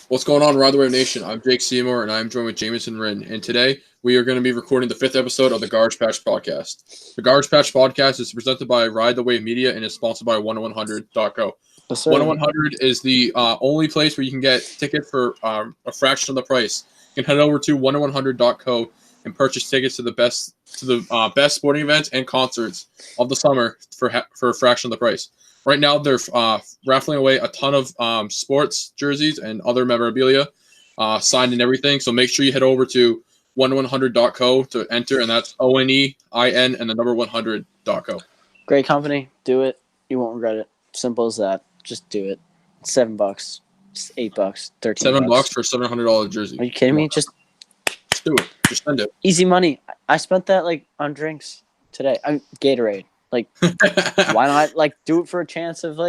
What's going on, Ride the Wave Nation? I'm Jake Seymour, and I'm joined with Jamison Rin. And today we are going to be recording the 5th episode of the Garbage Patch Podcast. The Garbage Patch Podcast is presented by Ride the Wave Media and is sponsored by 10100.co. Yes, sir. 10100 is the only place where you can get tickets for a fraction of the price. You can head over to 10100.co and purchase tickets to the best sporting events and concerts of the summer for a fraction of the price. Right now, they're raffling away a ton of sports jerseys and other memorabilia, signed and everything. So make sure you head over to 10100.co to enter, and that's ONEIN and the number 100.co. Great company. Do it. You won't regret it. Simple as that. Just do it. $7, $8, $13. $7 for a $700 jersey. Are you kidding me? Just do it. Just spend it. easy money. I spent that on drinks today. Gatorade. Why not do it for a chance of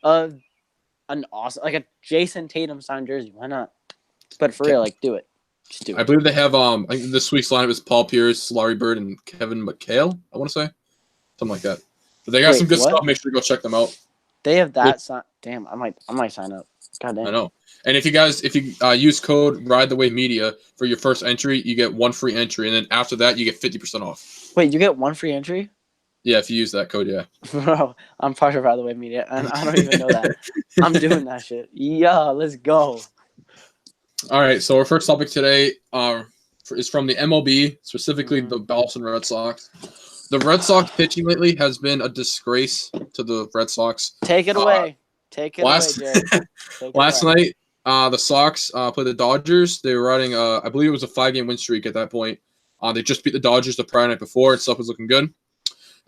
an awesome a Jason Tatum signed jersey? Why not? But for real, do it. Just do it. I believe they have I think this week's lineup is Paul Pierce, Larry Bird, and Kevin McHale. I want to say something like that. But they got some good stuff. Make sure to go check them out. They have that. Damn, I might sign up. God damn. I know. And if you use code Ride the Wave Media for your first entry, you get one free entry, and then after that, you get 50% off. Wait, you get one free entry? Yeah, if you use that code, yeah. Bro, I'm part of Ride the Wave Media, and I don't even know that. I'm doing that shit. Yeah, let's go. All right, so our first topic today is from the MLB, specifically the Boston Red Sox. The Red Sox pitching lately has been a disgrace to the Red Sox. Take it away. Away, Jared. Last night, the Sox played the Dodgers. They were riding, I believe it was a 5-game win streak at that point. They just beat the Dodgers the prior night before, and stuff was looking good.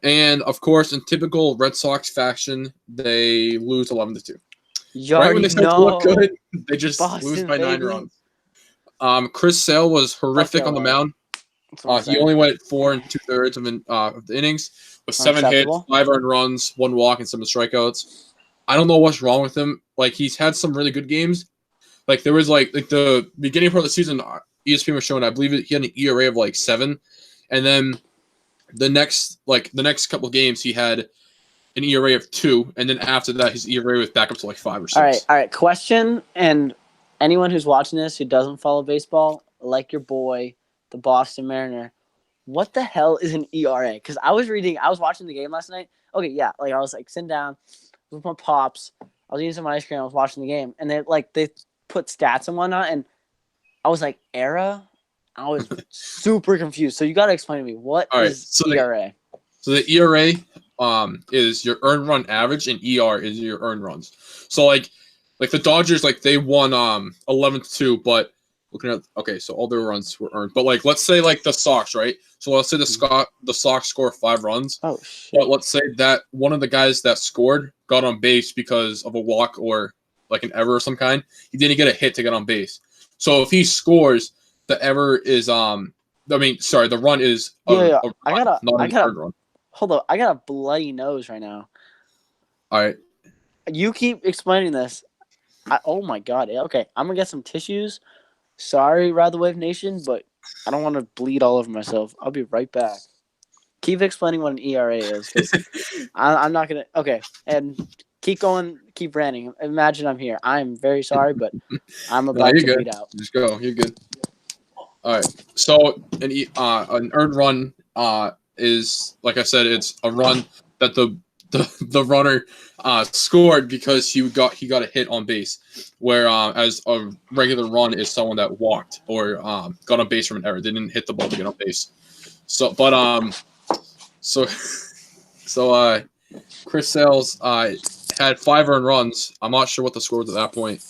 And, of course, in typical Red Sox fashion, they lose 11-2. Right when they start to look good, they just lose by 9 runs. Chris Sale was horrific on the mound. He only went 4 2/3 of the innings with 7 hits, 5 earned runs, 1 walk, and 7 strikeouts. I don't know what's wrong with him. He's had some really good games. There was the beginning part of the season, ESPN was showing, I believe he had an ERA of 7, and then the next couple of games he had an ERA of 2, and then after that his ERA was back up to 5 or 6. All right. Question, and anyone who's watching this who doesn't follow baseball, like your boy, the Boston Mariner, what the hell is an ERA? Because I was watching the game last night. Okay, yeah, I was sitting down with my pops. I was eating some ice cream. I was watching the game, and they put stats and whatnot, and I was era. I was super confused. So you got to explain to me what is ERA. So the ERA is your earned run average, and ER is your earned runs. So the Dodgers, they won 11-2, but looking at so all their runs were earned. But let's say the Sox, right? So let's say the Sox score 5 runs. Oh shit. But let's say that one of the guys that scored got on base because of a walk or an error of some kind. He didn't get a hit to get on base. So if he scores, the error is the run is a run, not an earned run. Hold up, I got a bloody nose right now. All right. You keep explaining this. Oh my god. Okay, I'm gonna get some tissues. Sorry, Ride the Wave Nation, but I don't want to bleed all over myself. I'll be right back. Keep explaining what an ERA is, because I'm not gonna. Okay, and keep going, keep ranting. Imagine I'm here. I'm very sorry, but I'm about to bleed out. Just go. You're good. All right. So an earned run is, like I said, it's a run that the runner scored because he got a hit on base, where as a regular run is someone that walked or got on base from an error. They didn't hit the ball to get on base. So Chris Sales had 5 earned runs. I'm not sure what the score was at that point,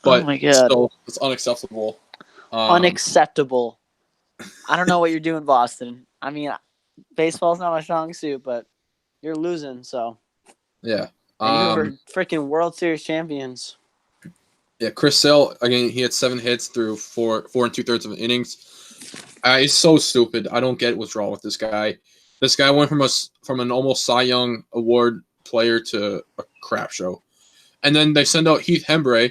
but still, it's unacceptable. Unacceptable. I don't know what you're doing, Boston. I mean, baseball's not my strong suit, but you're losing, so. Yeah. And you were freaking World Series champions. Yeah, Chris Sale, again, he had 7 hits through 4 2/3 of innings. He's so stupid. I don't get what's wrong with this guy. This guy went from an almost Cy Young Award player to a crap show. And then they send out Heath Hembree,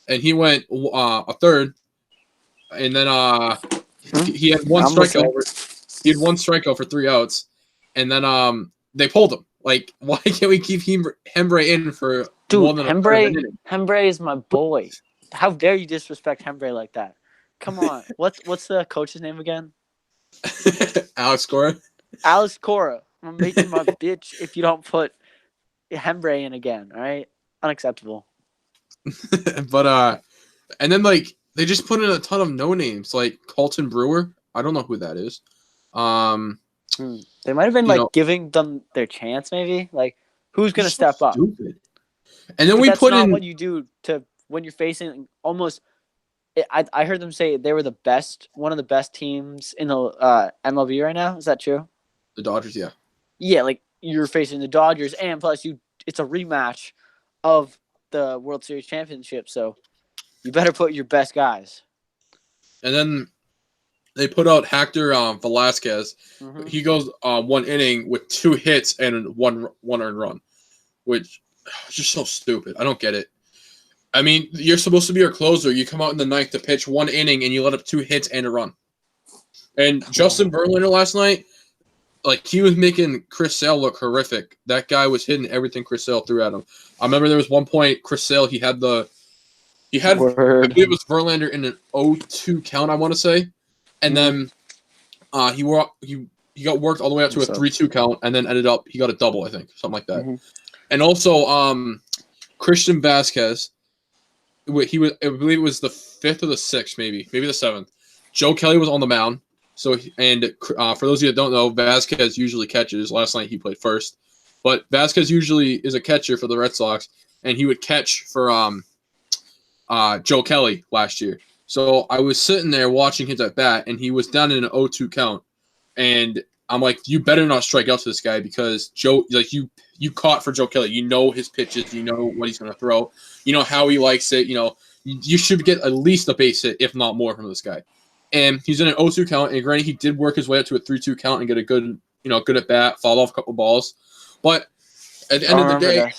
and he went a third. And then he had 1 strikeout. He had 1 strikeout for 3 outs. And then they pulled him. Why can't we keep Hembree in for more than a third of an inning? Hembree is my boy. How dare you disrespect Hembre like that? Come on. What's the coach's name again? Alex Cora. Alice Cora. I'm gonna make you my bitch if you don't put Hembre in again. All right, unacceptable. But and then like they just put in a ton of no names like Colton Brewer. I don't know who that is. They might have been giving them their chance, maybe. Like, who's gonna step up? Stupid. And then but we that's put not in what you do to when you're facing almost. I heard them say they were one of the best teams in the MLB right now. Is that true? the Dodgers. Yeah. Yeah, like you're facing the Dodgers, and plus it's a rematch of the World Series championship, so you better put your best guys. And then they put out Hector Velasquez. Mm-hmm. He goes 1 inning with 2 hits and one earned run, which is just so stupid. I don't get it. I mean, you're supposed to be your closer. You come out in the ninth to pitch 1 inning and you let up 2 hits and a run. And Justin Verlander last night, like he was making Chris Sale look horrific. That guy was hitting everything Chris Sale threw at him. I remember there was one point Chris Sale I believe it was Verlander in an 0-2 count, I want to say. And then he got worked all the way up to a 3-2 count, and then he got a double, I think, something like that. Mm-hmm. And also Christian Vasquez, I believe it was the 5th or the 6th, maybe the 7th. Joe Kelly was on the mound. So for those of you that don't know, Vasquez usually catches. Last night he played first, but Vasquez usually is a catcher for the Red Sox, and he would catch for Joe Kelly last year. So I was sitting there watching his at bat, and he was down in an 0-2 count, and I'm like, you better not strike out to this guy because Joe, like you caught for Joe Kelly. You know his pitches, you know what he's going to throw, you know how he likes it. You know you should get at least a base hit, if not more, from this guy. And he's in an 0-2 count, and granted, he did work his way up to a 3-2 count and get a good at bat, foul off a couple balls. But at the end of the day,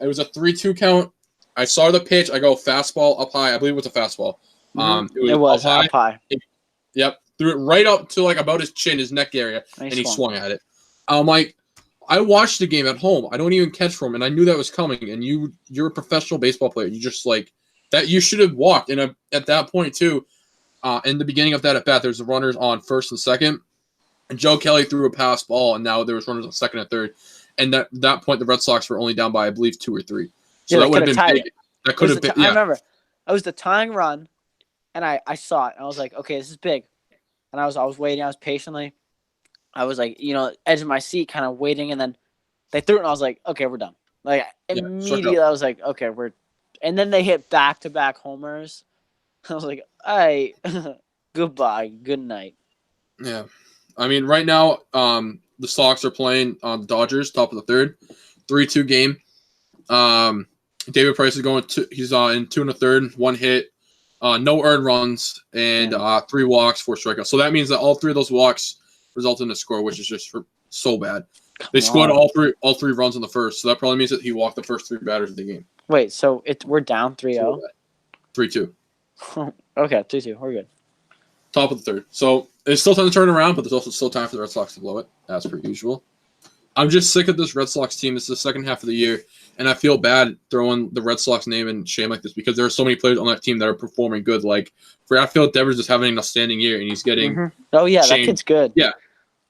it was a 3-2 count. I saw the pitch. I go fastball up high. I believe it was a fastball. It was up high. Yep, threw it right up to like about his chin, his neck area, and he swung at it. I'm like, I watched the game at home. I don't even catch for him, and I knew that was coming. And you're a professional baseball player. You just like that. You should have walked. And at that point too. In the beginning of that at bat, there's the runners on first and second, and Joe Kelly threw a pass ball, and now there was runners on second and third. And that point, the Red Sox were only down by, I believe, 2 or 3. So that would have been big. That could have been. I remember, it was the tying run, and I saw it, and I was like, okay, this is big. And I was waiting. I was patiently. I was like, edge of my seat, kind of waiting, and then they threw it, and I was like, okay, we're done. Like immediately, I was like, okay, we're. And then they hit back-to-back homers. I was like, all right, goodbye, good night. Yeah. I mean, right now, the Sox are playing the Dodgers, top of the third, 3-2 game. David Price is he's in 2 1/3, 1 hit, no earned runs, and 3 walks, 4 strikeouts. So that means that all 3 of those walks result in a score, which is just so bad. They scored all three runs in the first, so that probably means that he walked the first 3 batters of the game. Wait, so we're down 3-0? 3-2. Okay, 2-2. We're good. Top of the third. So it's still time to turn around, but there's also still time for the Red Sox to blow it, as per usual. I'm just sick of this Red Sox team. This is the second half of the year, and I feel bad throwing the Red Sox name in shame like this because there are so many players on that team that are performing good. Like, Rafael Devers is having an outstanding year, and he's getting Oh, yeah, shamed. That kid's good. Yeah.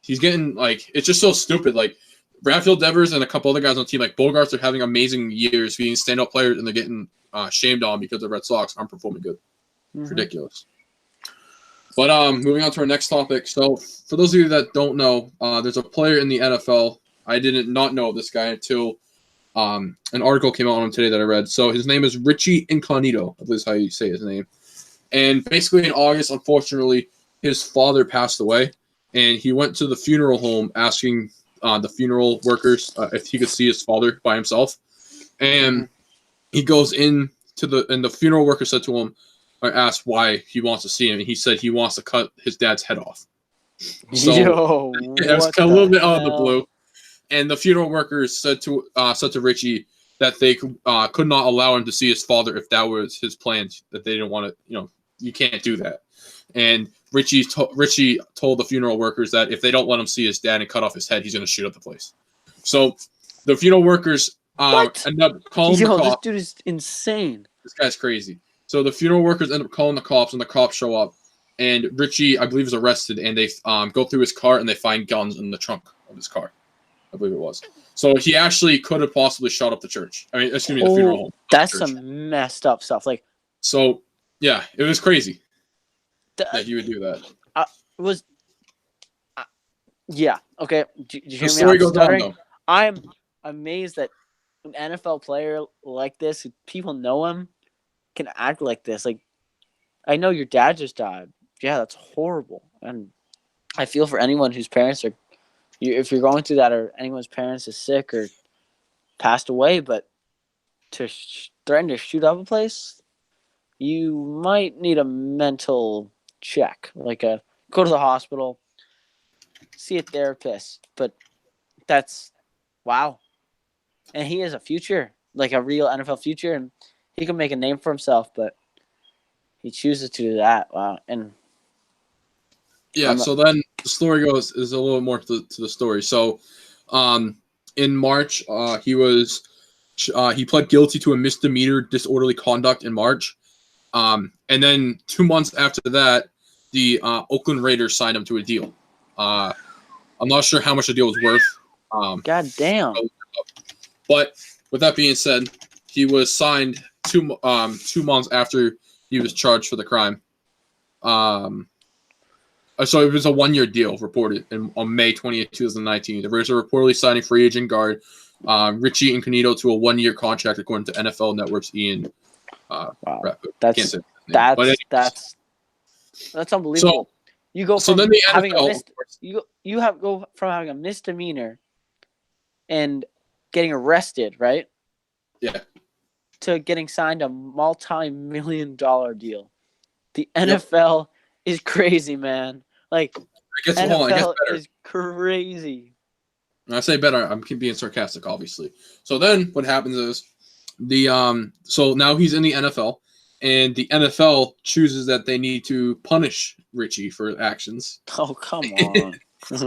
He's getting, like, it's just so stupid. Like, Rafael Devers and a couple other guys on the team, like Bogarts, are having amazing years, being standout players, and they're getting shamed on because the Red Sox aren't performing good. It's ridiculous. But moving on to our next topic. So for those of you that don't know, there's a player in the NFL. I did not know this guy until an article came out on him today that I read. So his name is Richie Incognito, I believe is how you say his name. And basically in August, unfortunately, his father passed away. And he went to the funeral home asking the funeral workers if he could see his father by himself. And he goes in and the funeral worker said to him, I asked why he wants to see him, and he said he wants to cut his dad's head off. So it was a little bit out of the blue. And the funeral workers said to Richie that they could not allow him to see his father if that was his plan, that they didn't want to, you can't do that. And Richie told the funeral workers that if they don't let him see his dad and cut off his head, he's going to shoot up the place. So the funeral workers end up calling the cops. This dude is insane. This guy's crazy. So the funeral workers end up calling the cops, and the cops show up. And Richie, I believe, is arrested, and they go through his car, and they find guns in the trunk of his car. I believe it was. So he actually could have possibly shot up the church. I mean, excuse me, the funeral home. That's some messed up stuff. Like, so yeah, it was crazy that he would do that. Yeah. Okay. Did you hear The me? story goes on, though. I'm amazed that an NFL player like this, people know him, can act like this. Like, I know your dad just died. Yeah, that's horrible. And I feel for anyone whose parents are, if you're going through that, or anyone's parents is sick or passed away, but to threaten to shoot up a place, you might need a mental check. Like, go to the hospital, see a therapist. But that's, wow. And he has a future, like a real NFL future, and he can make a name for himself, but he chooses to do that. Wow. And yeah, so then the story goes is a little more to the story. So, in March, he pled guilty to a misdemeanor disorderly conduct in March, and then 2 months after that, the Oakland Raiders signed him to a deal. I'm not sure how much the deal was worth. God damn. But with that being said, he was signed 2 months after he was charged for the crime. So it was a 1-year deal reported on May 28, 2019. The Raiders are reportedly signing free agent guard Richie Incognito to a 1-year contract, according to NFL Network's Ian. Wow, that's unbelievable. So, you go so from then the having NFL, go from having a misdemeanor and getting arrested, right? Yeah. To getting signed a multi-million-dollar deal. The NFL is crazy, man. Like, NFL is crazy. When I say better, I'm being sarcastic, obviously. So then what happens is so now he's in the NFL, and the NFL chooses that they need to punish Richie for actions. Oh, come on.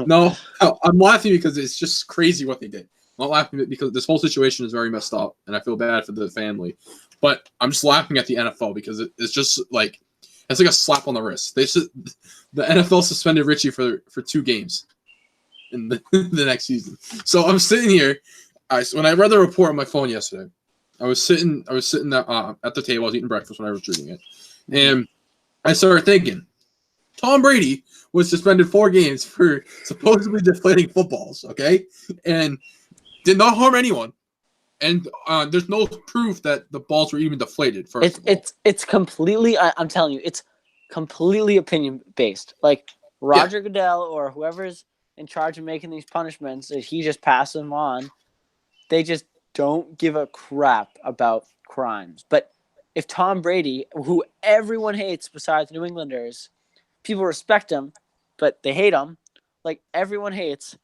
No, I'm laughing because it's just crazy what they did. I'm not laughing because this whole situation is very messed up, and I feel bad for the family. But I'm just laughing at the NFL because it's just like it's like a slap on the wrist. The NFL suspended Richie for 2 games in the next season. So I'm sitting here. When I read the report on my phone yesterday, I was sitting at the table. I was eating breakfast when I was reading it, and I started thinking, Tom Brady was suspended 4 games for supposedly deflating footballs. Okay, and did not harm anyone. And there's no proof that the balls were even deflated. It's completely. I'm telling you, it's completely opinion based. Like Roger Goodell or whoever's in charge of making these punishments, he just passes them on. They just don't give a crap about crimes. But if Tom Brady, who everyone hates besides New Englanders, people respect him, but they hate him. Like everyone hates,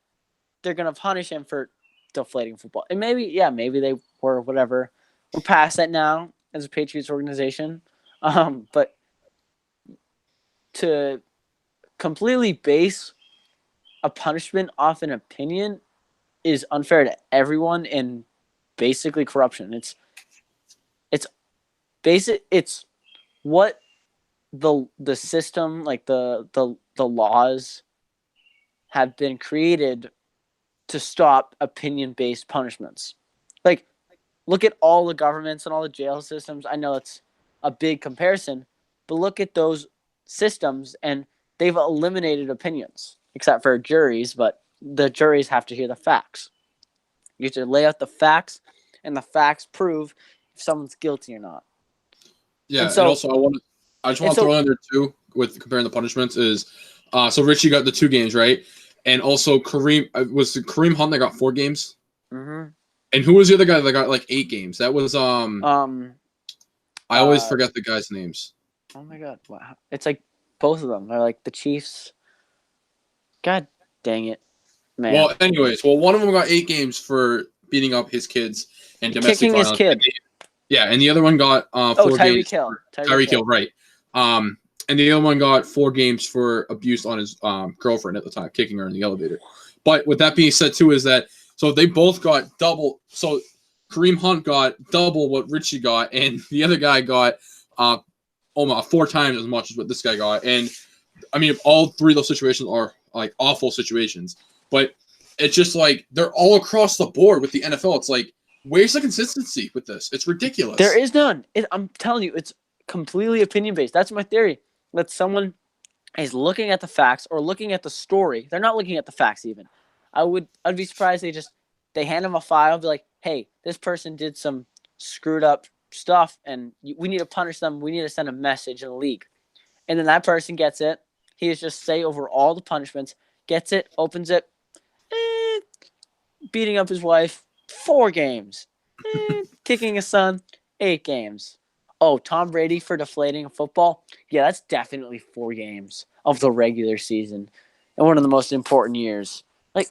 they're gonna punish him for deflating football. And maybe they were whatever. We're past that now as a Patriots organization. But to completely base a punishment off an opinion is unfair to everyone and basically corruption. It's what the system, like the laws have been created to stop opinion-based punishments. Like, look at all the governments and all the jail systems. I know it's a big comparison, but look at those systems, and they've eliminated opinions, except for juries, but the juries have to hear the facts. You have to lay out the facts, and the facts prove if someone's guilty or not. Yeah, and also I just want to throw in there too with comparing the punishments is, so Richie got the 2 games, right? And also Kareem Hunt that got 4 games. Mm-hmm. And who was the other guy that got like 8 games? That was I always forget the guys' names. Oh my god! Wow. It's like both of them. They're like the Chiefs. God dang it, man. Well, anyways, one of them got 8 games for beating up his kids and domestic violence. His kid. And the other one got 4 games. Tyreek Hill, right? And the other one got 4 games for abuse on his girlfriend at the time, kicking her in the elevator. But with that being said, too, is that so they both got double. So Kareem Hunt got double what Richie got, and the other guy got almost 4 times as much as what this guy got. And I mean, all 3 of those situations are like awful situations, but it's just like they're all across the board with the NFL. It's like, where's the consistency with this? It's ridiculous. There is none. I'm telling you, it's completely opinion based. That's my theory. That someone is looking at the facts or looking at the story. They're not looking at the facts even. I'd be surprised they hand them a file, be like, hey, this person did some screwed up stuff, and we need to punish them. We need to send a message in the league, and then that person gets it. He is just say over all the punishments, gets it, opens it, beating up his wife, 4 games, kicking his son, 8 games. Oh, Tom Brady for deflating a football? Yeah, that's definitely 4 games of the regular season and one of the most important years. Like,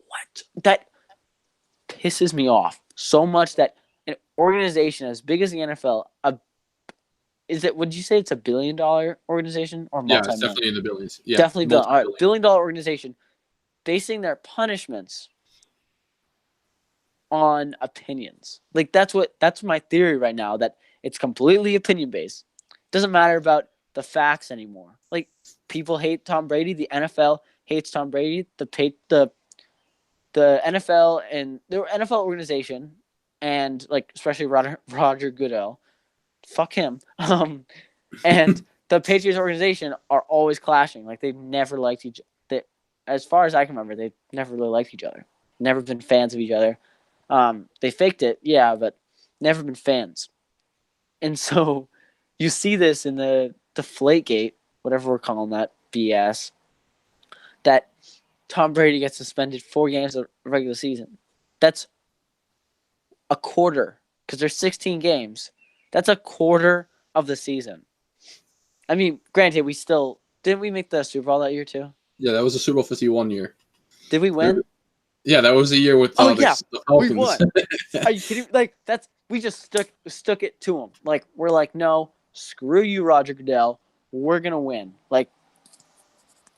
what? That pisses me off so much that an organization as big as the NFL, would you say it's a $1 billion organization or multi-million? Yeah, it's definitely in the billions. Yeah, definitely billion. All right, $1 billion organization basing their punishments on opinions. Like that's my theory right now, that it's completely opinion based. Doesn't matter about the facts anymore. Like, people hate Tom Brady, the NFL hates Tom Brady, the NFL and the NFL organization, and like especially Roger Goodell, fuck him. And the Patriots organization are always clashing. Like, they've never liked each other. As far as I can remember, they've never really liked each other. Never been fans of each other. They faked it, yeah, but never been fans. And so you see this in the Deflategate, whatever we're calling that BS, that Tom Brady gets suspended 4 games of the regular season. That's a quarter, because there's 16 games. That's a quarter of the season. I mean, granted, didn't we make the Super Bowl that year too? Yeah, that was the Super Bowl 51 year. Did we win? Yeah, that was the year with the Falcons. We won. Are you kidding? Like, we just stuck it to them. Like, we're like, no, screw you, Roger Goodell. We're gonna win. Like,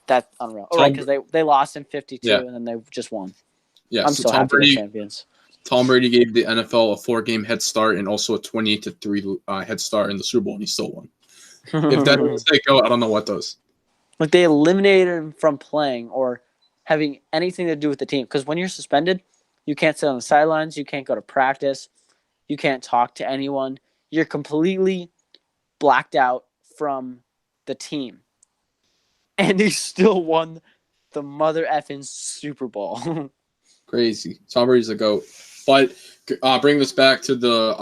that's unreal. Oh, right, because they lost in 52 and then they just won. Yeah, I'm so happy they're champions. Tom Brady gave the NFL a 4-game head start and also a 28-3 head start in the Super Bowl, and he still won. If that doesn't take out, I don't know what does. Like, they eliminated him from playing or having anything to do with the team. Because when you're suspended, you can't sit on the sidelines. You can't go to practice. You can't talk to anyone. You're completely blacked out from the team. And he still won the mother effing Super Bowl. Crazy. Tom Brady's a GOAT. But bring this back to the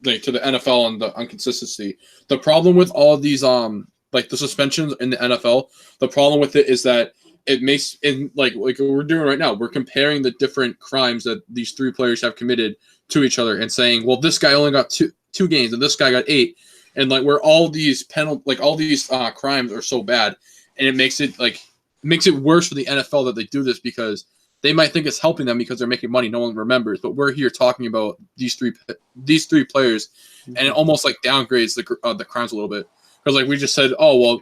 NFL and the inconsistency. The problem with all of these like the suspensions in the NFL, the problem with it is that it makes like we're doing right now. We're comparing the different crimes that these 3 players have committed to each other and saying, well, this guy only got two games and this guy got 8, and like where all these crimes are so bad, and it makes it worse for the NFL that they do this, because they might think it's helping them because they're making money. No one remembers, but we're here talking about these three players, and it almost like downgrades the crimes a little bit, because like we just said, oh well,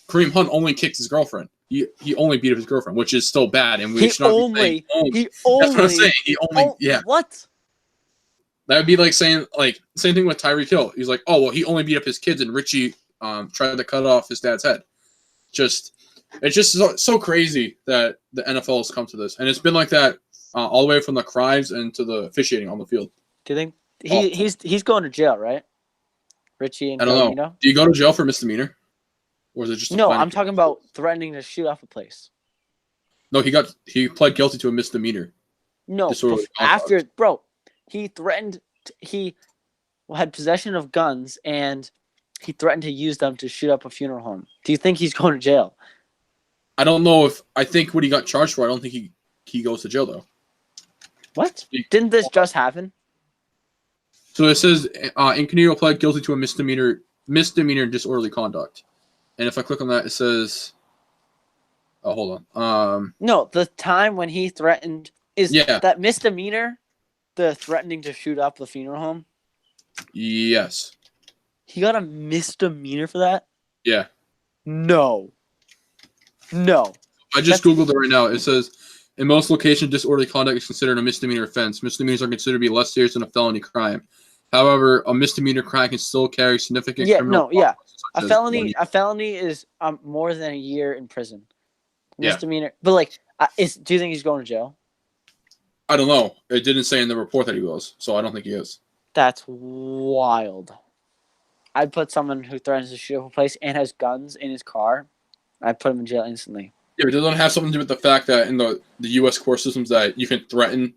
Kareem Hunt only kicked his girlfriend. He only beat up his girlfriend, which is still bad, and we should not be saying only. That's what I'm saying. He only yeah. What? That would be like saying same thing with Tyreek Hill. He's like, oh well, he only beat up his kids, and Richie tried to cut off his dad's head. It's just so crazy that the NFL has come to this, and it's been like that all the way from the crimes and to the officiating on the field. Do you think he's going to jail, right? Richie and I don't know. Do you go to jail for misdemeanor, or is it just no? I'm talking about threatening to shoot off a place. No, he pled guilty to a misdemeanor. No, after bro, he threatened. He had possession of guns and he threatened to use them to shoot up a funeral home. Do you think he's going to jail? I don't know I think what he got charged for, I don't think he goes to jail, though. What? Didn't this just happen? So it says Incognito pled guilty to a misdemeanor disorderly conduct. And if I click on that, it says... Oh, hold on. No, the time when he threatened... Is that misdemeanor the threatening to shoot up the funeral home? Yes. He got a misdemeanor for that? Yeah. No. I just Googled it right now. It says, in most locations, disorderly conduct is considered a misdemeanor offense. Misdemeanors are considered to be less serious than a felony crime. However, a misdemeanor crime can still carry significant Yeah, criminal no, yeah. consequences, A such as 1 felony year. a felony is more than a year in prison. Yeah, Misdemeanor, but like, do you think he's going to jail? I don't know. It didn't say in the report that he was, so I don't think he is. That's wild. I'd put someone who threatens to shoot up a place and has guns in his car. I'd put him in jail instantly. Yeah, but it doesn't have something to do with the fact that in the U.S. court systems that you can threaten.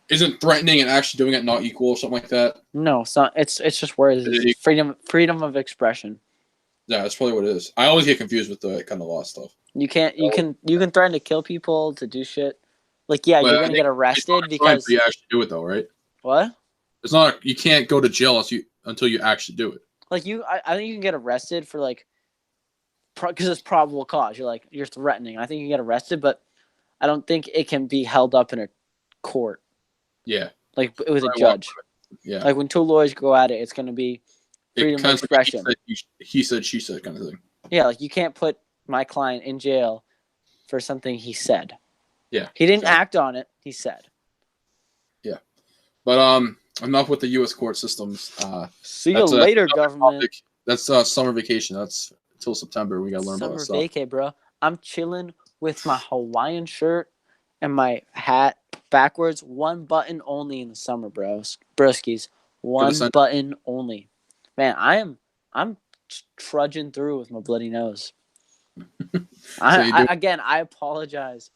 Isn't threatening and actually doing it not equal or something like that? No, it's not. It's just words. It's freedom of expression. Yeah, that's probably what it is. I always get confused with the kind of law stuff. You can threaten to kill people, to do shit. Like, yeah, But you're I gonna think get it's not arrested a crime because until you actually do it, though, right? what? It's not. You can't go to jail until you actually do it. Like I think you can get arrested for like because it's probable cause. You're threatening. I think you can get arrested, but I don't think it can be held up in a court. Yeah. Like with a Probably judge. Yeah. Like when two lawyers go at it, it's gonna be freedom of expression. Like he said, she said kind of thing. Yeah, like you can't put my client in jail for something he said. Yeah. He didn't act on it. He said. Yeah. But enough with the U.S. court systems. See you later, government. Topic. That's summer vacation. That's until September. We gotta learn about that Summer vacay, bro. I'm chilling with my Hawaiian shirt and my hat backwards, one button only in the summer, bros. Broskies, one button only. Man, I'm trudging through with my bloody nose. I apologize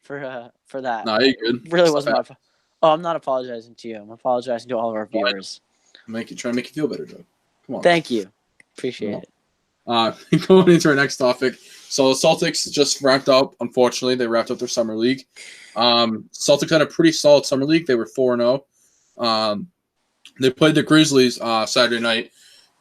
for that. No, you're good. It really wasn't my fault. Oh, I'm not apologizing to you. I'm apologizing to all of our viewers. Try to make you feel better, Joe. Come on. Thank you. Appreciate it. Going into our next topic. So the Celtics just wrapped up. Unfortunately, they wrapped up their summer league. Celtics had a pretty solid summer league. They were 4-0. They played the Grizzlies Saturday night,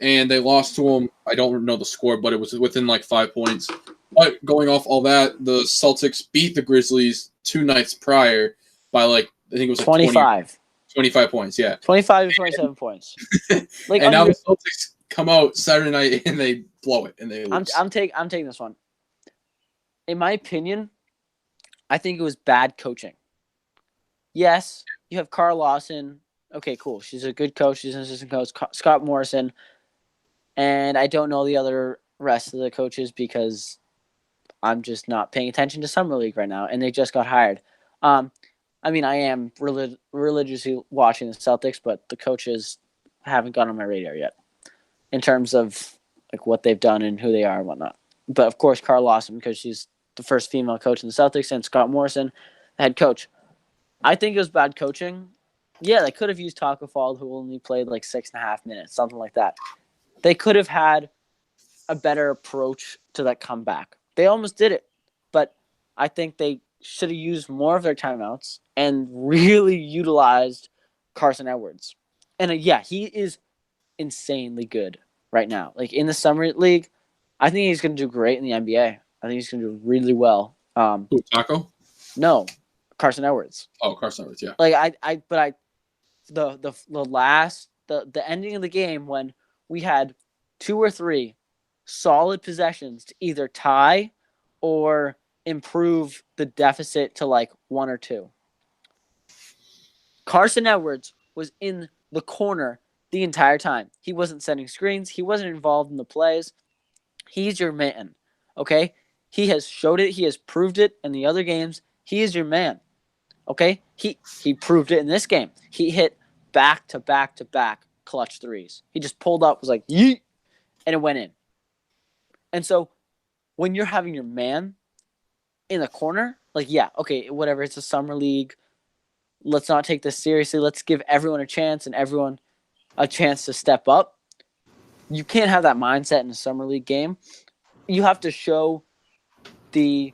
and they lost to them. I don't know the score, but it was within like 5 points. But going off all that, the Celtics beat the Grizzlies 2 nights prior by like I think it was like 25. 25 points, yeah. 25 to 27 points. Like, and now the Celtics come out Saturday night and they blow it and they lose. I'm taking this one. In my opinion, I think it was bad coaching. Yes, you have Carl Lawson. Okay, cool. She's a good coach. She's an assistant coach. Scott Morrison. And I don't know the other rest of the coaches because I'm just not paying attention to Summer League right now. And they just got hired. I mean, I am religiously watching the Celtics, but the coaches haven't got on my radar yet in terms of like what they've done and who they are and whatnot. But of course, Carl Lawson, because she's the first female coach in the Celtics, and Scott Morrison, the head coach. I think it was bad coaching. Yeah, they could have used Taco Fall, who only played like 6.5 minutes, something like that. They could have had a better approach to that comeback. They almost did it, but I think they should have used more of their timeouts and really utilized Carson Edwards. And yeah, he is insanely good right now. Like in the summer league, I think he's going to do great in the NBA. I think he's going to do really well. Taco? No, Carson Edwards. Oh, Carson Edwards, yeah. Like the ending of the game when we had 2 or 3 solid possessions to either tie or improve the deficit to like 1 or 2. Carson Edwards was in the corner the entire time. He wasn't setting screens. He wasn't involved in the plays. He's your man, okay? He has showed it. He has proved it in the other games. He is your man, okay? He proved it in this game. He hit back-to-back-to-back clutch threes. He just pulled up, was like, yeet, and it went in. And so when you're having your man in the corner, like, yeah, okay, whatever, it's a summer league. Let's not take this seriously. Let's give everyone a chance and everyone a chance to step up. You can't have that mindset in a summer league game. You have to show the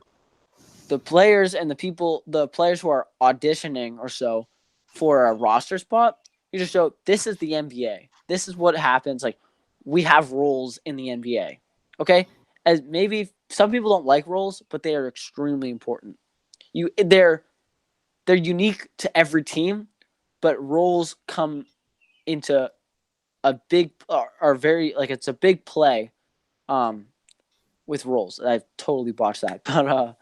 players and the players who are auditioning or so for a roster spot. You just show this is the NBA. This is what happens. Like, we have roles in the NBA. Okay? As maybe some people don't like roles, but they are extremely important. They're unique to every team, but roles come into a big are very like it's a big play with roles. I totally botched that. But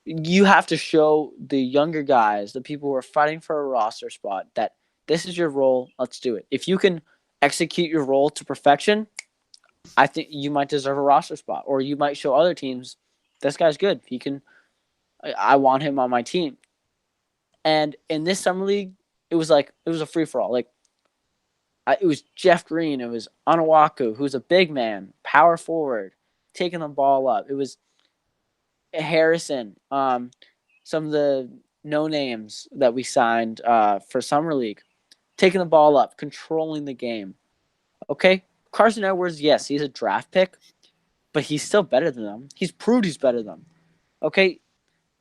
you have to show the younger guys, the people who are fighting for a roster spot, that This is your role. Let's do it. If you can execute your role to perfection, I think you might deserve a roster spot, or you might show other teams this guy's good. He can. I want him on my team. And in this summer league, it was a free for all. It was Jeff Green, it was Onuaku, who's a big man, power forward, taking the ball up. It was Harrison, some of the no names that we signed for summer league, taking the ball up, controlling the game. Okay, Carson Edwards, yes, he's a draft pick, but he's still better than them. He's proved he's better than them. Okay,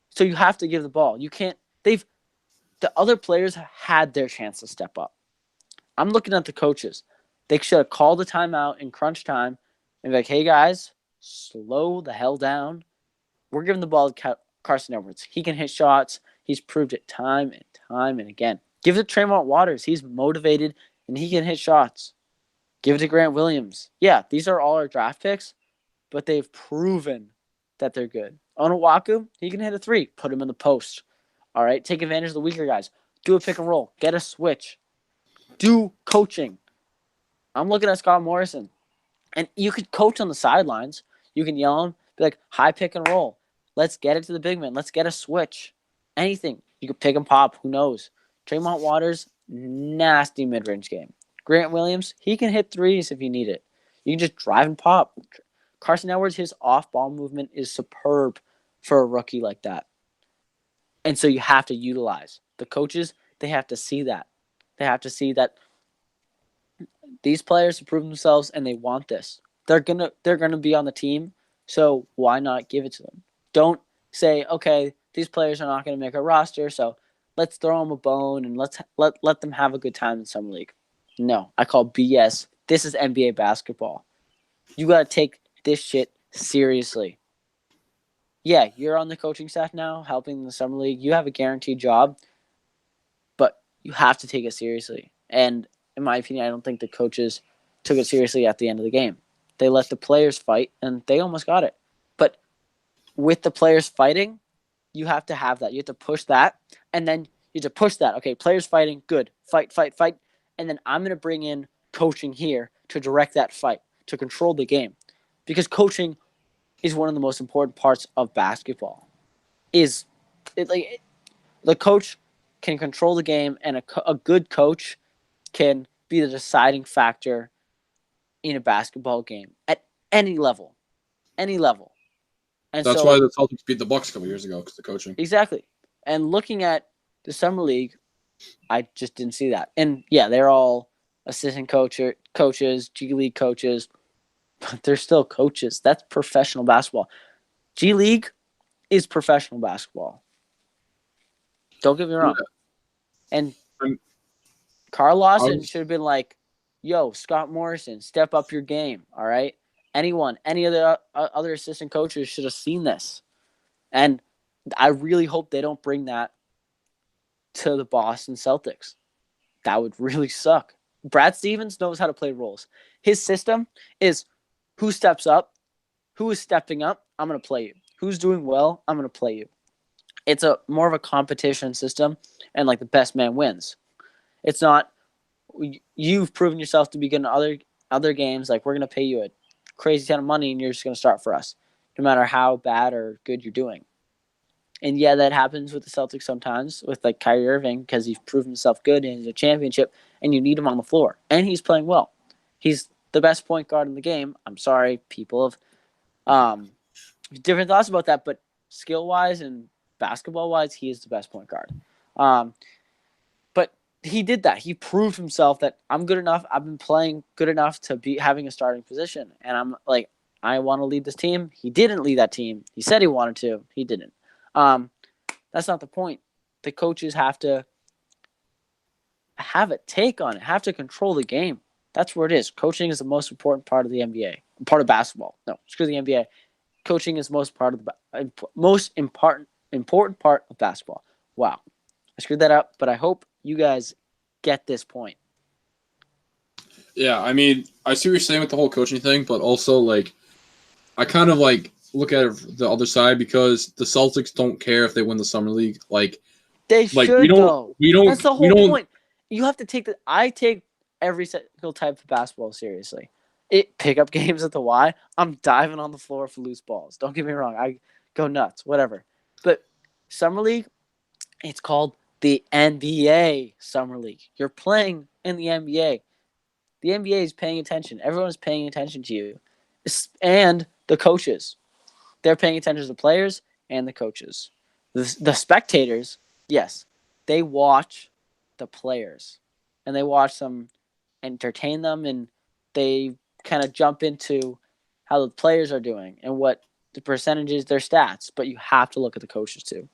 so you have to give the ball. You can't. The other players had their chance to step up. I'm looking at the coaches. They should have called the timeout in crunch time and be like, hey, guys, slow the hell down. We're giving the ball to Carson Edwards. He can hit shots. He's proved it time and time and again. Give it to Tremont Waters. He's motivated, and he can hit shots. Give it to Grant Williams. Yeah, these are all our draft picks, but they've proven that they're good. Onuaku, he can hit a three. Put him in the post. All right, take advantage of the weaker guys. Do a pick and roll. Get a switch. Do coaching. I'm looking at Scott Morrison. And you could coach on the sidelines. You can yell him, be like, high pick and roll. Let's get it to the big man. Let's get a switch. Anything. You could pick and pop. Who knows? Tremont Waters, nasty mid-range game. Grant Williams, he can hit threes if you need it. You can just drive and pop. Carson Edwards, his off-ball movement is superb for a rookie like that. And so you have to utilize. The coaches, they have to see that. They have to see that these players have proven themselves and they want this. They're gonna be on the team, so why not give it to them? Don't say, okay, these players are not gonna make a roster, so let's throw them a bone and let them have a good time in summer league. No, I call BS. This is NBA basketball. You gotta take this shit seriously. Yeah, you're on the coaching staff now, helping the summer league. You have a guaranteed job, but you have to take it seriously. And in my opinion, I don't think the coaches took it seriously at the end of the game. They let the players fight, and they almost got it. But with the players fighting, you have to have that. You have to push that, and then you have to push that. Okay, players fighting, good. Fight. And then I'm going to bring in coaching here to direct that fight, to control the game. Because coaching is one of the most important parts of basketball. The coach can control the game, and a good coach can be the deciding factor in a basketball game at any level. And That's why the Celtics beat the Bucks a couple years ago, because the coaching. Exactly. And looking at the summer league, I just didn't see that. And yeah, they're all assistant coaches, G League coaches, but they're still coaches. That's professional basketball. G League is professional basketball. Don't get me wrong. Yeah. And Carl Lawson should have been like, yo, Scott Morrison, step up your game, all right? Any other assistant coaches should have seen this. And I really hope they don't bring that to the Boston Celtics. That would really suck. Brad Stevens knows how to play roles. His system is who steps up, who is stepping up, I'm going to play you. Who's doing well, I'm going to play you. It's more of a competition system, and like the best man wins. It's not you've proven yourself to be good in other games. Like, we're going to pay you a crazy ton of money, and you're just going to start for us, no matter how bad or good you're doing. And yeah, that happens with the Celtics sometimes, with like Kyrie Irving, because he's proven himself good and he's a championship, and you need him on the floor. And he's playing well. He's the best point guard in the game. I'm sorry, people have different thoughts about that, but skill-wise and basketball-wise, he is the best point guard. But he did that. He proved himself that I'm good enough. I've been playing good enough to be having a starting position. And I'm like, I want to lead this team. He didn't lead that team. He said he wanted to. He didn't. That's not the point. The coaches have to have a take on it, have to control the game. That's where it is. Coaching is the most important part of the NBA, part of basketball. No, screw the NBA. Coaching is most important part of basketball. Wow, I screwed that up, but I hope you guys get this point. Yeah, I mean, I see what you're saying with the whole coaching thing, but also like, I kind of like look at it the other side, because the Celtics don't care if they win the summer league. They should, though. That's the whole point. you have to take I take every single type of basketball seriously. Pickup games at the Y, I'm diving on the floor for loose balls. Don't get me wrong. I go nuts, whatever. But Summer League, it's called the NBA Summer League. You're playing in the NBA. The NBA is paying attention. Everyone is paying attention to you. And the coaches. They're paying attention to the players and the coaches. The spectators, yes, they watch the players. And they watch them entertain them, and they kind of jump into how the players are doing and what the percentages, their stats. But you have to look at the coaches too.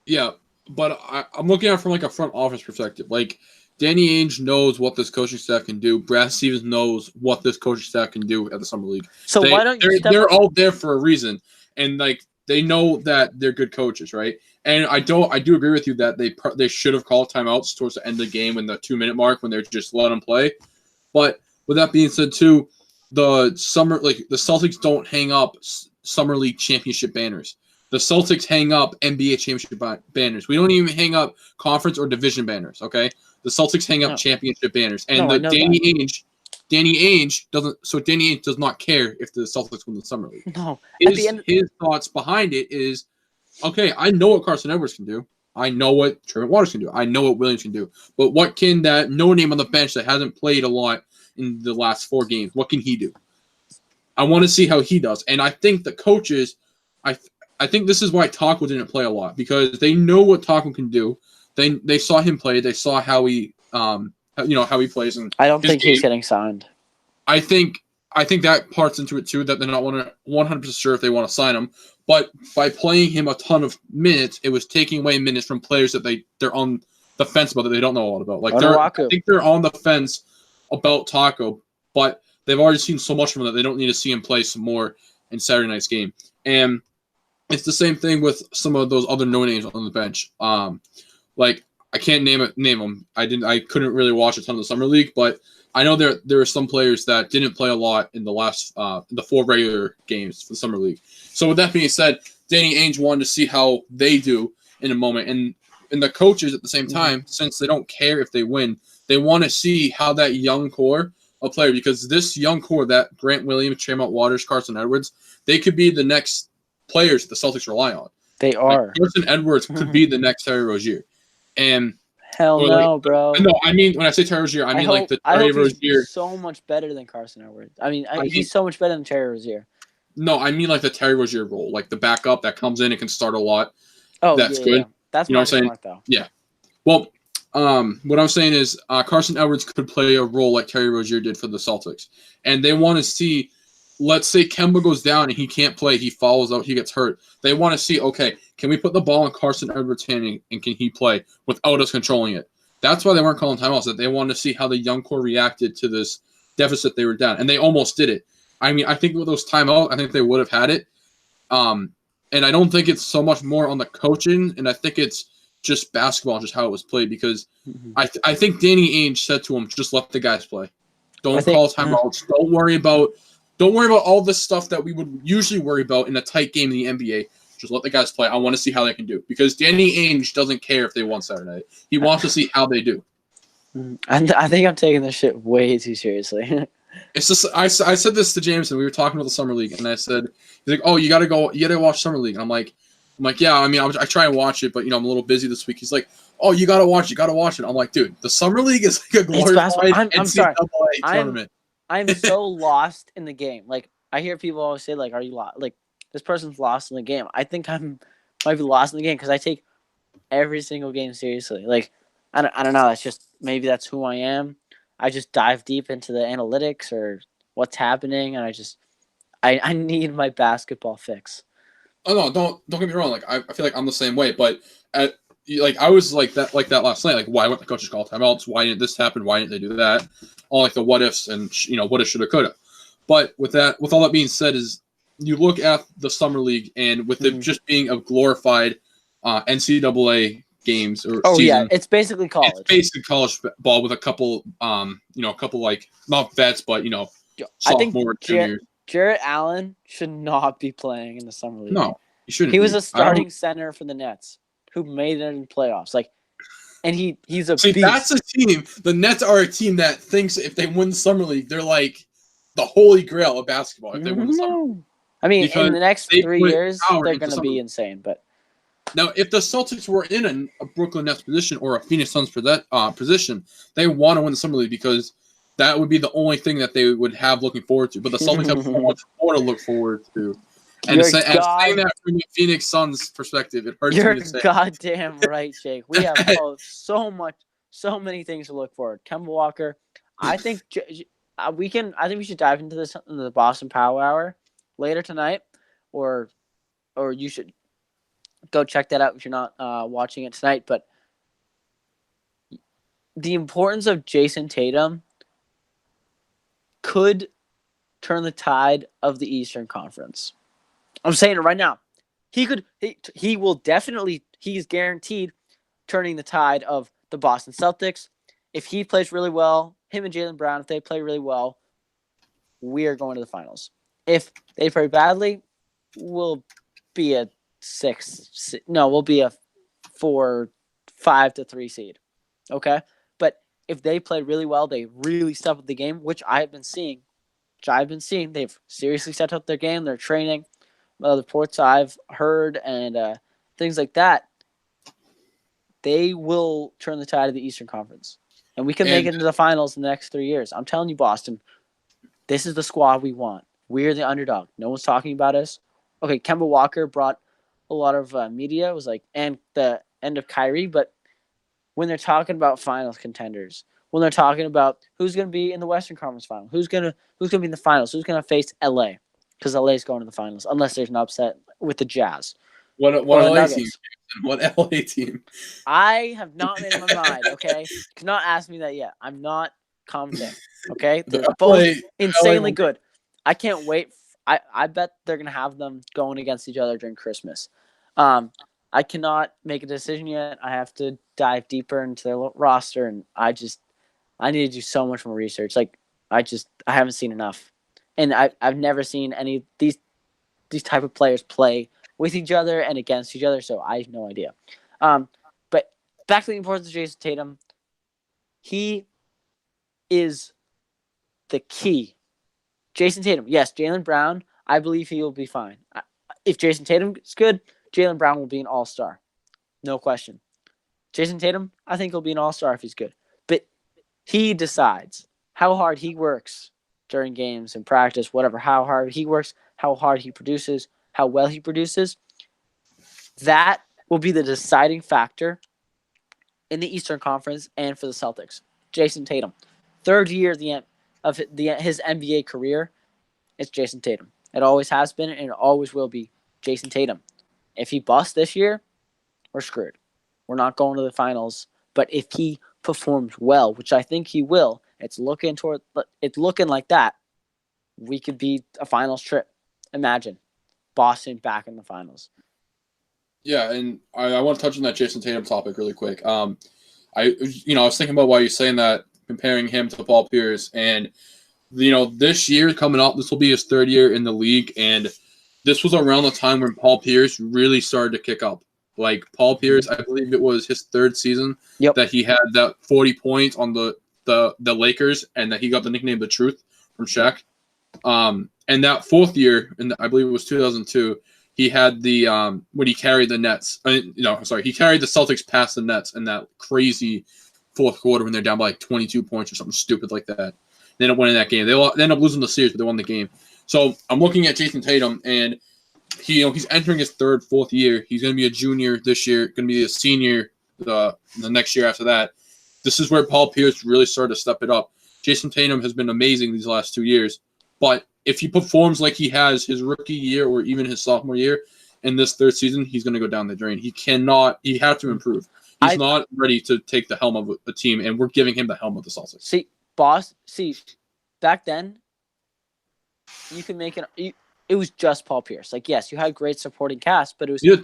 Yeah, but I'm looking at it from like a front office perspective. Like Danny Ainge knows what this coaching staff can do. Brad Stevens knows what this coaching staff can do at the summer league. So why don't you they're all there for a reason, and like they know that they're good coaches, right? And I do agree with you that they should have called timeouts towards the end of the game in the 2-minute mark when they're just let them play. But with that being said, too, the Celtics don't hang up summer league championship banners. The Celtics hang up NBA championship banners. We don't even hang up conference or division banners. Okay, the Celtics hang up championship banners, and Danny Ainge doesn't. So Danny Ainge does not care if the Celtics win the summer league. No, his thoughts behind it is, okay, I know what Carson Edwards can do. I know what Tremont Waters can do. I know what Williams can do. But what can that no name on the bench that hasn't played a lot in the last 4 games? What can he do? I want to see how he does, and I think the coaches, I think this is why Taco didn't play a lot, because they know what Taco can do. They saw him play. They saw how he how he plays. And I don't think he's getting signed. I think that parts into it too, that they're not 100% sure if they want to sign him. But by playing him a ton of minutes, it was taking away minutes from players that they're on the fence about, that they don't know a lot about. Like I think they're on the fence about Taco, but they've already seen so much from him that they don't need to see him play some more in Saturday night's game. And it's the same thing with some of those other no names on the bench. Like I can't name them. I couldn't really watch a ton of the summer league, but I know there are some players that didn't play a lot in the last the 4 regular games for the summer league. So with that being said, Danny Ainge wanted to see how they do in a moment, and the coaches at the same time, since they don't care if they win, they want to see how that young core of players, because this young core, that Grant Williams, Tremont Waters, Carson Edwards, they could be the next players the Celtics rely on. They are. Like Carson Edwards could be the next Terry Rozier. And hell no, bro. No, I mean, when I say Terry Rozier, I mean like the Terry Rozier. He's so much better than Carson Edwards. I mean, he's so much better than Terry Rozier. No, I mean like the Terry Rozier role, like the backup that comes in and can start a lot. Oh, that's good. Yeah. That's what I'm saying. Though. Yeah. Well, what I'm saying is Carson Edwards could play a role like Terry Rozier did for the Celtics, and they want to see. Let's say Kemba goes down and he can't play, he falls out, he gets hurt. They want to see, okay, can we put the ball in Carson Edwards' hand and can he play without us controlling it? That's why they weren't calling timeouts, that they wanted to see how the young core reacted to this deficit they were down. And they almost did it. I mean, I think with those timeouts, I think they would have had it. And I don't think it's so much more on the coaching, and I think it's just basketball, just how it was played, because I think Danny Ainge said to him, just let the guys play. Don't call timeouts. Don't worry about all this stuff that we would usually worry about in a tight game in the NBA. Just let the guys play. I want to see how they can do. Because Danny Ainge doesn't care if they won Saturday night. He wants to see how they do. I think I'm taking this shit way too seriously. It's just I said this to Jamison. We were talking about the summer league, and I said, he's like, "Oh, you gotta watch summer league." And I'm like, yeah. I mean, I try and watch it, but I'm a little busy this week. He's like, "Oh, you gotta watch it. I'm like, dude, the summer league is like a glorified NCAA tournament. I'm so lost in the game. Like I hear people always say, like, "Are you lost?" Like this person's lost in the game. I think might be lost in the game because I take every single game seriously. Like I don't know. Maybe that's who I am. I just dive deep into the analytics or what's happening, and I need my basketball fix. Oh no, don't get me wrong. Like I feel like I'm the same way, but I was like that last night. Like, why wouldn't the coaches call timeouts? Why didn't this happen? Why didn't they do that? All like the what ifs and what if, shoulda, coulda. But with all that being said, is you look at the summer league, and with it just being a glorified NCAA games or season, it's basically college. It's basically college ball with a couple like not vets, but sophomore, junior. Jarrett Allen should not be playing in the summer league. No, he shouldn't. He was a starting center for the Nets who made it in playoffs. Like and he's a See, that's beast. a team. The Nets are a team that thinks if they win the summer league, they're like the holy grail of basketball. If they win the summer league, No. I mean, in because the next they 3 years, power they're into going to summer be league. insane. But Now, if the Celtics were in a Brooklyn Nets position or a Phoenix Suns position, they want to win the summer league because that would be the only thing that they would have looking forward to. But the Celtics have so much more to look forward to. And saying that from the Phoenix Suns perspective, it hurts You're me to say. goddamn right, Jake. We have so many things to look forward. Kemba Walker. I think we can. I think we should dive into this in the Boston Power Hour later tonight, or you should go check that out if you're not watching it tonight. But the importance of Jason Tatum could turn the tide of the Eastern Conference. I'm saying it right now. He will definitely, he's guaranteed turning the tide of the Boston Celtics. If he plays really well, him and Jaylen Brown, if they play really well, we are going to the finals. If they play badly, we'll be a we'll be a 5-3 seed. Okay? But if they play really well, they really step up the game, which I've been seeing. They've seriously stepped up their game. They're training. The reports I've heard and things like that, they will turn the tide of the Eastern Conference. And we can make it into the finals in the next 3 years. I'm telling you, Boston, this is the squad we want. We're the underdog. No one's talking about us. Okay, Kemba Walker brought a lot of media. It was like, and the end of Kyrie. But when they're talking about finals contenders, when they're talking about who's going to be in the Western Conference final, who's going to be in the finals, who's going to face LA, because LA is going to the finals, unless there's an upset with the Jazz. What LA team? What LA team? I have not made up my mind, okay? Cannot ask me that yet. I'm not commenting, okay? They're both insanely good. I can't wait. I bet they're going to have them going against each other during Christmas. I cannot make a decision yet. I have to dive deeper into their roster, and I need to do so much more research. Like, I haven't seen enough. And I've never seen any of these type of players play with each other and against each other, so I have no idea. But back to the importance of Jason Tatum. He is the key. Jason Tatum, yes. Jaylen Brown, I believe he will be fine. If Jason Tatum is good, Jaylen Brown will be an all-star. No question. Jason Tatum, I think he'll be an all-star if he's good. But he decides how hard he works during games and practice, whatever, how hard he works, how hard he produces, how well he produces. That will be the deciding factor in the Eastern Conference and for the Celtics. Jason Tatum, third year of his NBA career, it's Jason Tatum. It always has been and it always will be Jason Tatum. If he busts this year, we're screwed. We're not going to the finals. But if he performs well, which I think he will, it's looking like that. We could be a finals trip. Imagine Boston back in the finals. Yeah, and I want to touch on that Jason Tatum topic really quick. I was thinking about why you're saying that, comparing him to Paul Pierce, and this year coming up, this will be his third year in the league, and this was around the time when Paul Pierce really started to kick up. Like, Paul Pierce, I believe it was his third season that he had that 40 points on the Lakers, and that he got the nickname The Truth from Shaq. And that fourth year, I believe it was 2002, he had the when he carried the Nets. He carried the Celtics past the Nets in that crazy fourth quarter when they're down by like 22 points or something stupid like that. They ended up winning that game. They ended up losing the series, but they won the game. So I'm looking at Jason Tatum, and he's entering his fourth year. He's going to be a junior this year, going to be a senior the next year after that. This is where Paul Pierce really started to step it up. Jason Tatum has been amazing these last 2 years, but if he performs like he has his rookie year or even his sophomore year in this third season, he's going to go down the drain. He has to improve. He's not ready to take the helm of a team, and we're giving him the helm of the Celtics. Back then, you can make it was just Paul Pierce. Like, yes, you had great supporting cast, but it was you had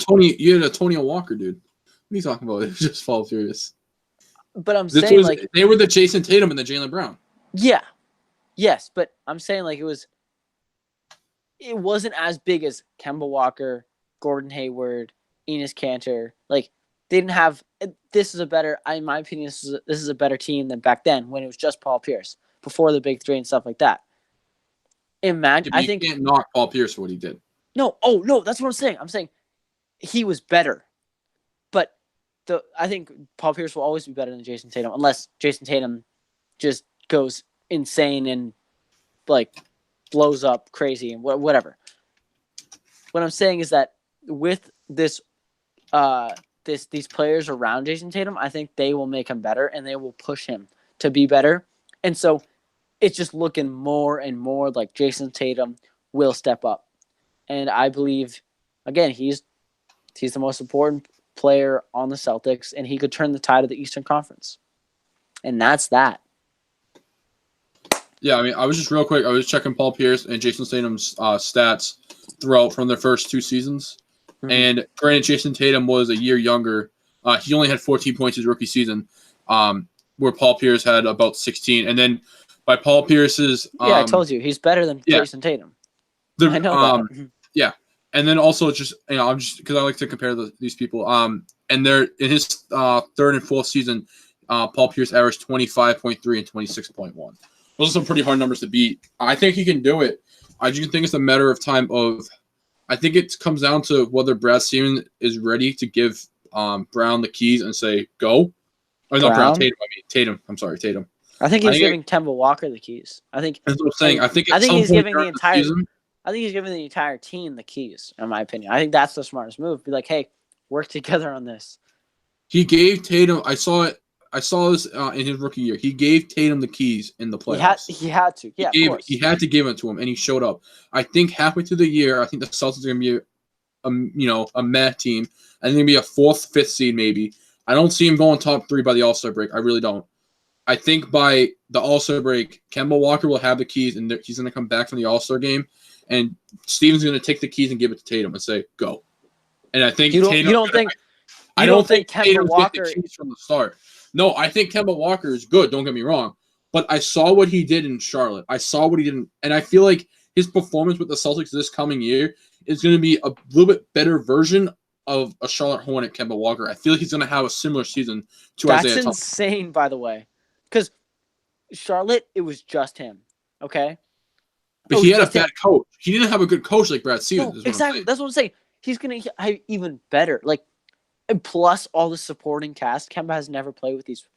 a Tony Walker, dude. What are you talking about? It was just Paul Pierce. But saying they were the Jason Tatum and the Jaylen Brown. Yeah. Yes, but I'm saying like it wasn't as big as Kemba Walker, Gordon Hayward, Enes Kanter. Like, they didn't have. This is a better, in my opinion, this is a better team than back then when it was just Paul Pierce before the big three and stuff like that. Imagine, I think you can't knock Paul Pierce for what he did. no. Oh no, that's what I'm saying. I'm saying he was better, but I think Paul Pierce will always be better than Jason Tatum unless Jason Tatum just goes insane and like blows up crazy and whatever. What I'm saying is that with this, these players around Jason Tatum, I think they will make him better and they will push him to be better. And so it's just looking more and more like Jason Tatum will step up. And I believe, again, he's the most important player on the Celtics, and he could turn the tide of the Eastern Conference. And that's that. Yeah, I mean, I was just real quick. I was checking Paul Pierce and Jason Tatum's stats throughout from their first 2 seasons. Mm-hmm. And granted, Jason Tatum was a year younger. He only had 14 points his rookie season, where Paul Pierce had about 16. And then by Paul Pierce's... I told you. He's better than Jason Tatum. I know that. Yeah. And then also just, I'm just because I like to compare these people. And they're in his third and fourth season, Paul Pierce averaged 25.3 and 26.1. Those are some pretty hard numbers to beat. I think he can do it. I just think it's a matter of time I think it comes down to whether Brad Stevens is ready to give Brown the keys and say, go. Or not Brown, Tatum. I mean, Tatum. I'm sorry, Tatum. I think he's giving Kemba Walker the keys. I think that's what I'm saying. I think he's giving the entire season, I think he's giving the entire team the keys, in my opinion. I think that's the smartest move. Be like, hey, work together on this. He gave Tatum, I saw this in his rookie year. He gave Tatum the keys in the playoffs. He had to. Yeah, of course. He had to give it to him, and he showed up. I think halfway through the year, I think the Celtics are going to be a meh team. I think they're going to be a 4th, 5th seed maybe. I don't see him going top 3 by the All-Star break. I really don't. I think by the All-Star break, Kemba Walker will have the keys, and he's going to come back from the All-Star game, and Stevens is going to take the keys and give it to Tatum and say, go. And I think I don't think Kemba Walker get the keys from the start. No, I think Kemba Walker is good. Don't get me wrong. But I saw what he did in Charlotte. I saw what he did, and I feel like his performance with the Celtics this coming year is going to be a little bit better version of a Charlotte Hornet Kemba Walker. I feel like he's going to have a similar season to Isaiah Thomas. That's insane, by the way. Because Charlotte, it was just him, okay? But he had a bad coach. He didn't have a good coach like Brad Stevens. No, exactly. That's what I'm saying. He's going to have even better. And plus all the supporting cast. Kemba has never played with these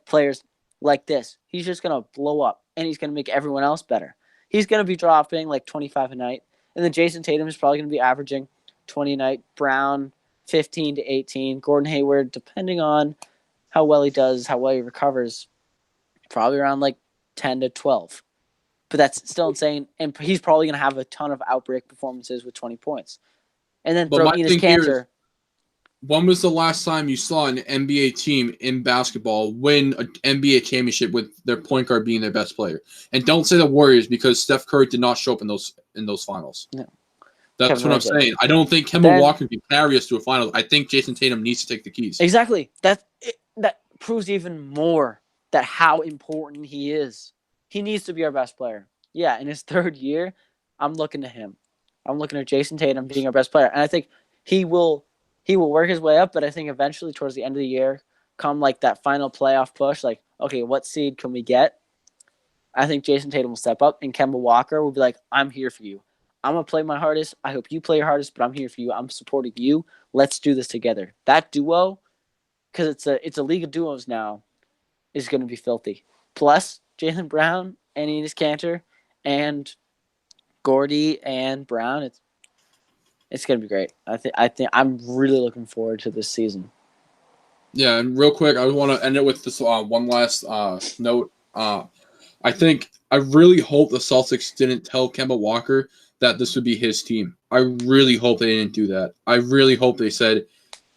players like this. He's just going to blow up, and he's going to make everyone else better. He's going to be dropping 25 a night. And then Jason Tatum is probably going to be averaging 20 a night. Brown, 15 to 18. Gordon Hayward, depending on how well he does, how well he recovers, probably around 10 to 12. But that's still insane. And he's probably going to have a ton of outbreak performances with 20 points. And then throw Enes Kanter. When was the last time you saw an NBA team in basketball win an NBA championship with their point guard being their best player? And don't say the Warriors because Steph Curry did not show up in those finals. No. That's Kevin what I'm saying. I don't think Kemba Walker can carry us to a finals. I think Jason Tatum needs to take the keys. Exactly. That proves even more that how important he is. He needs to be our best player. Yeah, in his 3rd year, I'm looking to him. I'm looking at Jason Tatum being our best player. And I think he will work his way up, but I think eventually towards the end of the year, come that final playoff push, okay, what seed can we get? I think Jason Tatum will step up, and Kemba Walker will be like, I'm here for you. I'm going to play my hardest. I hope you play your hardest, but I'm here for you. I'm supporting you. Let's do this together. That duo, because it's a league of duos now, is going to be filthy. Plus, Jaylen Brown and Enes Kanter and Gordy and Brown, it's going to be great. I think I'm really looking forward to this season. Yeah, and real quick, I want to end it with this one last note. I really hope the Celtics didn't tell Kemba Walker that this would be his team. I really hope they didn't do that. I really hope they said,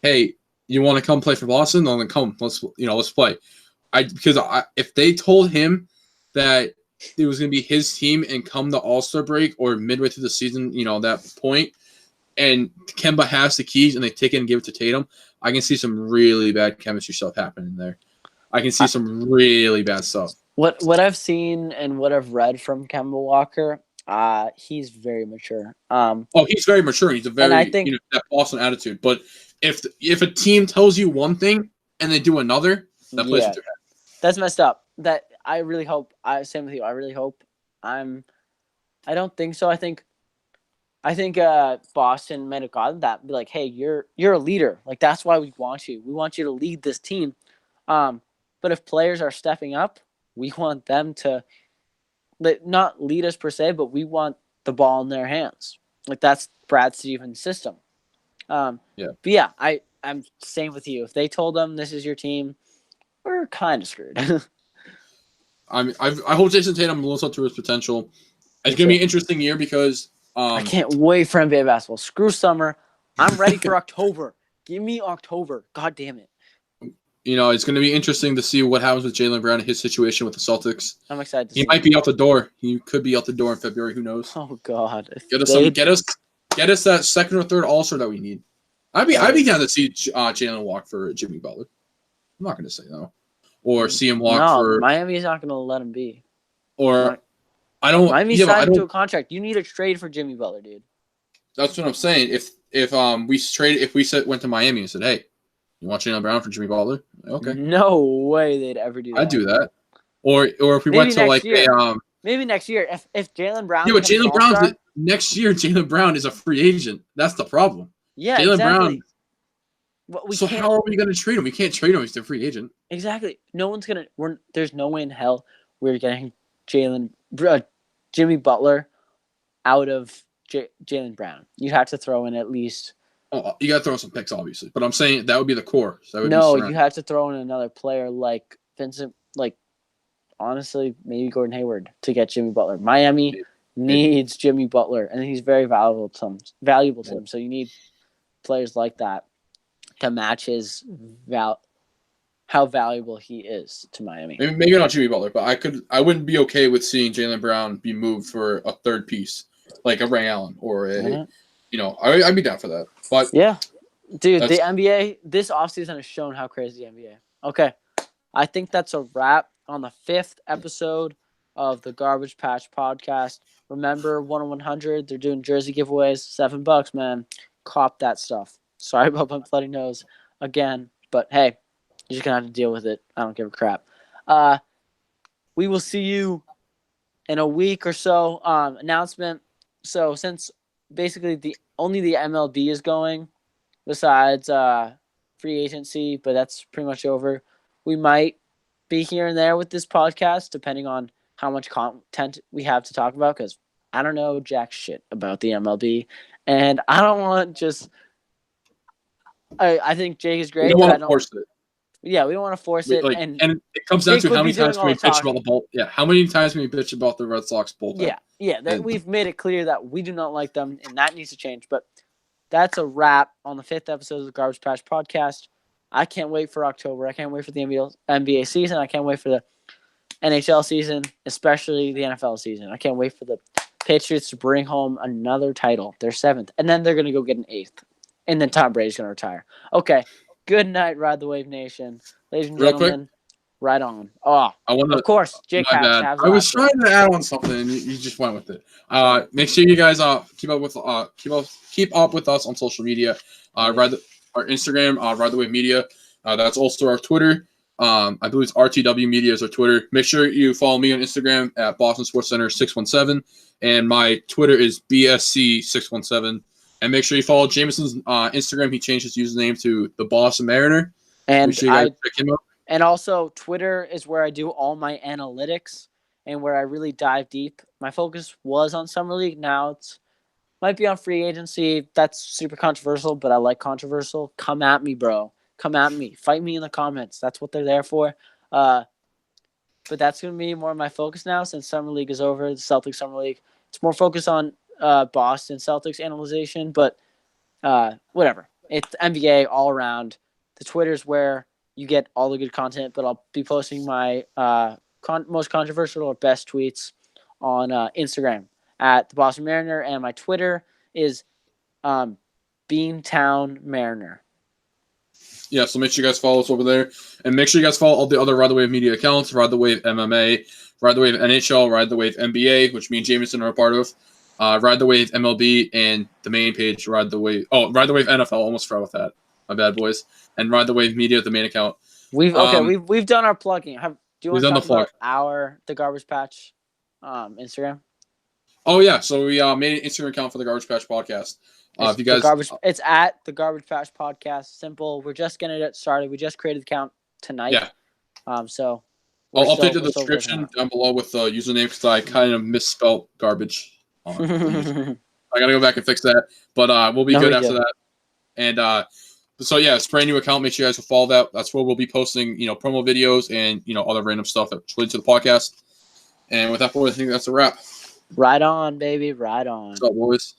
"Hey, you want to come play for Boston? Then come. Let's play." Because if they told him that it was going to be his team and come the All-Star break or midway through the season, that point, and Kemba has the keys and they take it and give it to Tatum, I can see some really bad chemistry stuff happening there. I can see some really bad stuff. What I've seen and what I've read from Kemba Walker, He's very mature. Oh, he's very mature. He's a And I very think that Boston attitude. But if a team tells you one thing and they do another, that plays yeah, with your head. that's messed up. That I really hope. Same with you. I really hope. I don't think so. I think Boston might have gotten that. Be like, hey, you're a leader. Like that's why we want you. We want you to lead this team. But if players are stepping up, we want them to not lead us per se, but we want the ball in their hands. Like that's Brad Stevens' system. Yeah. But yeah, I'm same with you. If they told them this is your team, we're kind of screwed. I hope Jason Tatum lives up to his potential. It's gonna be an interesting year because I can't wait for NBA basketball. Screw summer. I'm ready for October. Give me October. God damn it. it's going to be interesting to see what happens with Jaylen Brown and his situation with the Celtics. I'm excited to He see might be out the door. He could be out the door in February. Who knows? Oh God. Get us that second or third All-Star that we need. I'd be down to see Jalen walk for Jimmy Butler. I'm not going to say no, or see him walk for Miami's not going to let him be. Or I don't. Miami's Yeah, signed to a contract. You need a trade for Jimmy Butler, dude. That's what I'm saying. If we went to Miami and said, "Hey, you want Jaylen Brown for Jimmy Butler?" Okay, No way they'd ever do that. I'd do that. Or if we went to like maybe next year if Jaylen Brown. Yeah, but Jaylen Brown's next year. Jaylen Brown is a free agent. That's the problem. Yeah, Jaylen exactly. Brown. How are we going to trade him? We can't trade him. He's a free agent. Exactly. No one's gonna. There's no way in hell we're getting Jimmy Butler out of Jaylen Brown. You'd have to throw in at least. Oh, you got to throw some picks, obviously. But I'm saying that would be the core. So you have to throw in another player like Vincent. Like honestly, maybe Gordon Hayward to get Jimmy Butler. Miami needs Jimmy Butler, and he's very valuable to them. So you need players like that to match his how valuable he is to Miami. Maybe not Jimmy Butler, but I wouldn't be okay with seeing Jaylen Brown be moved for a third piece, like a Ray Allen or I'd be down for that. But yeah, dude, the NBA this offseason has shown how crazy the NBA. Okay, I think that's a wrap on the 5th episode of the Garbage Patch Podcast. Remember, 1-100, they're doing jersey giveaways, $7, man. Cop that stuff. Sorry about my bloody nose again, but hey, you're just going to have to deal with it. I don't give a crap. We will see you in a week or so. Announcement. So since basically only the MLB is going besides free agency, but that's pretty much over. We might be here and there with this podcast, depending on how much content we have to talk about, because I don't know jack shit about the MLB, and I don't want just. I think Jake is great. We don't want to force it. Yeah, we don't want to force it, and it comes down to how many times can we bitch about the bull. Yeah, how many times can we bitch about the Red Sox bullpen? Yeah. We've made it clear that we do not like them, and that needs to change. But that's a wrap on the 5th episode of the Garbage Patch Podcast. I can't wait for October. I can't wait for the NBA season. I can't wait for the NHL season, especially the NFL season. I can't wait for the Patriots to bring home another title, their 7th, and then they're going to go get an 8th, and then Tom Brady's going to retire. Okay, good night, Ride the Wave Nation. Ladies and gentlemen, right on. Oh, of course, Jake Habs. I was trying to add on something, and you just went with it. Make sure you guys keep up with us on social media. Our Instagram, Ride the Wave Media. That's also our Twitter. I believe it's RTW Media is our Twitter. Make sure you follow me on Instagram at Boston Sports Center 617, and my Twitter is BSC 617. And make sure you follow Jamison's Instagram. He changed his username to the Boston Mariner. And make sure you guys check him out. And also, Twitter is where I do all my analytics and where I really dive deep. My focus was on Summer League. Now it's might be on free agency. That's super controversial, but I like controversial. Come at me, bro. Come at me. Fight me in the comments. That's what they're there for. But that's going to be more of my focus now since Summer League is over, the Celtics Summer League. It's more focused on Boston Celtics analyzation, but whatever. It's NBA all around. The Twitter's where you get all the good content, but I'll be posting my most controversial or best tweets on Instagram at the Boston Mariner, and my Twitter is Beantown Mariner. Yeah, so make sure you guys follow us over there, and make sure you guys follow all the other Ride the Wave media accounts: Ride the Wave MMA, Ride the Wave NHL, Ride the Wave NBA, which me and Jamison are a part of. Ride the Wave MLB, and the main page, Ride the Wave NFL. Almost forgot about that. My bad, boys. And Ride the Wave Media, the main account. We've done our plugging. Do you want to talk about the Garbage Patch Instagram? Oh yeah, so we made an Instagram account for the Garbage Patch Podcast. If you guys, it's at the Garbage Patch Podcast. Simple. We're just gonna get started. We just created the account tonight. Yeah. So I'll update the description down below with the username because I kind of misspelled garbage. I gotta go back and fix that, but we'll be good after that. And so yeah, it's a brand new account. Make sure you guys will follow that. That's where we'll be posting, promo videos and other random stuff that's related to the podcast. And with that, boys, I think that's a wrap. Right on, baby. Right on. What's up, boys?